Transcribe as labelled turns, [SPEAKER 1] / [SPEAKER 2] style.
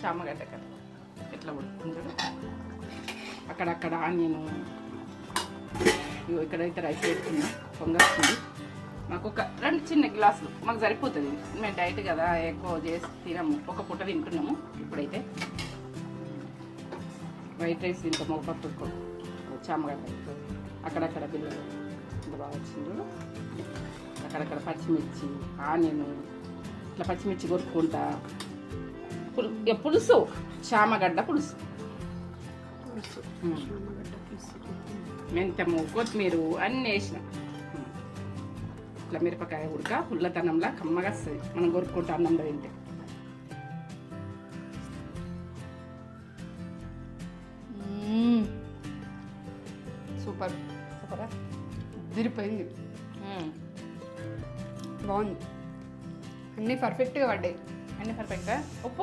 [SPEAKER 1] చామగడ్డ curry ఎట్లా ఉడుకుంటాడు. అక్కడక్కడ onion ఇక్కడైతే రైస్ పెట్టుకున్నా పొంగొస్తుంది. మాకు ఒక 2 చిన్న గ్లాసులు మాకు సరిపోతుంది. మేము డైట్ కదా ఎక్కువ చేసి తినము, ఒక పూట తింటున్నాము. ఇప్పుడైతే వైట్ రైస్ తింటాము, ఒక పప్పు చామగడ్డ. అక్కడక్కడ పిల్లలు ఇంత బాగా వచ్చిండ్రు. అక్కడక్కడ పచ్చిమిర్చి ఆనియను ఇట్లా పచ్చిమిర్చి కొరుక్కుంటా పులుసు చామగడ్డ పులుసు మెంతము కొత్తిమీర అన్నీ వేసిన ఇట్లా మిరపకాయ ఉడక పుల్లతనంలా కమ్మగా వస్తుంది మనం కొరుక్కుంటా అన్నంలో తింటే.
[SPEAKER 2] సూపర్ సూపరా దిరిపోయింది. బాగుంది. అన్నీ పర్ఫెక్ట్గా పడ్డాయి.
[SPEAKER 1] అన్నీ పర్ఫెక్ట్గా ఉప్పు